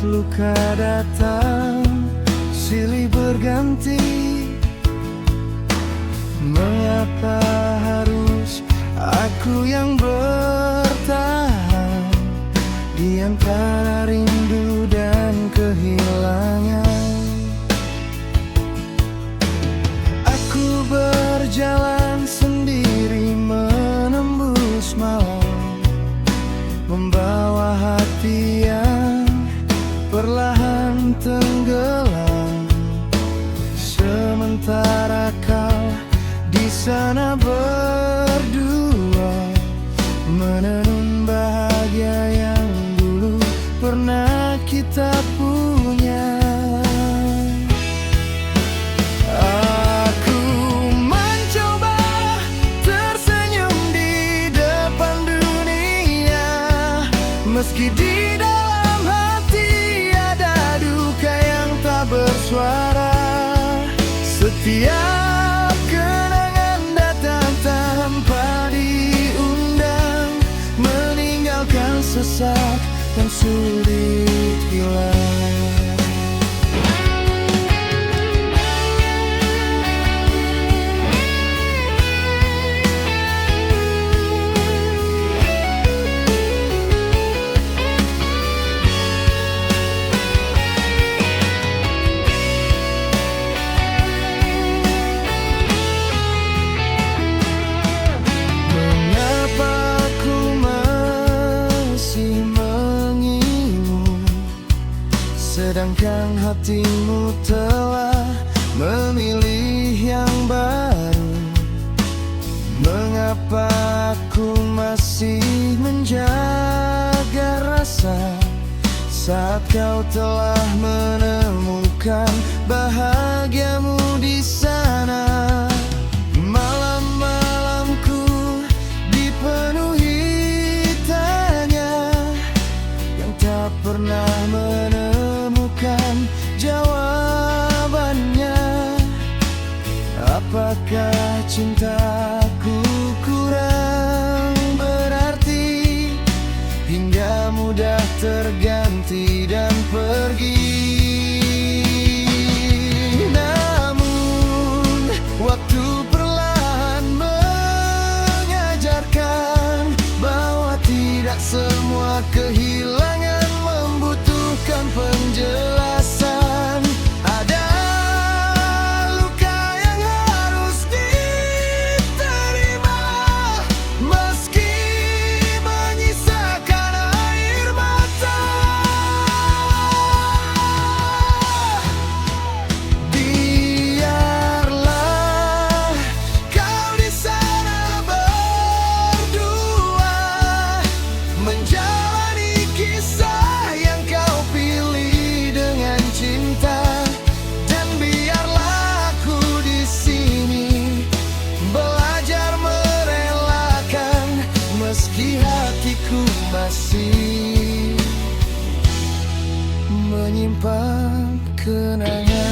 luka datang, silih berganti. Mengapa harus aku yang bertahan di antara rindu dan kehilangan? Aku berjalan sendiri menembus malam, membawa hati yang perlahan tenggelam. Sementara kau di sana berdua menenun bahagia yang dulu pernah kita punya. Aku mencoba tersenyum di depan dunia, meski di dalam hati ada duka yang tak bersuara. Setiap kenangan datang tanpa diundang, meninggalkan sesak dan sulit hilang. Sedangkan hatimu telah memilih yang baru. Mengapa aku masih menjaga rasa saat kau telah menemukan bahagiamu di sana? Malam-malamku dipenuhi tanya yang tak pernah jawabannya. Apakah cintaku kurang berarti hingga mudah terganti dan pergi? Namun waktu perlahan mengajarkan bahwa tidak semua kehilangan membutuhkan penjelasan. Ada luka yang harus diterima, meski menyisakan air mata. Biarlah kau di sana berdua menjalani kisah yang kau pilih dengan cinta, dan biarlah aku di sini belajar merelakan, meski hatiku masih menyimpan kenangan.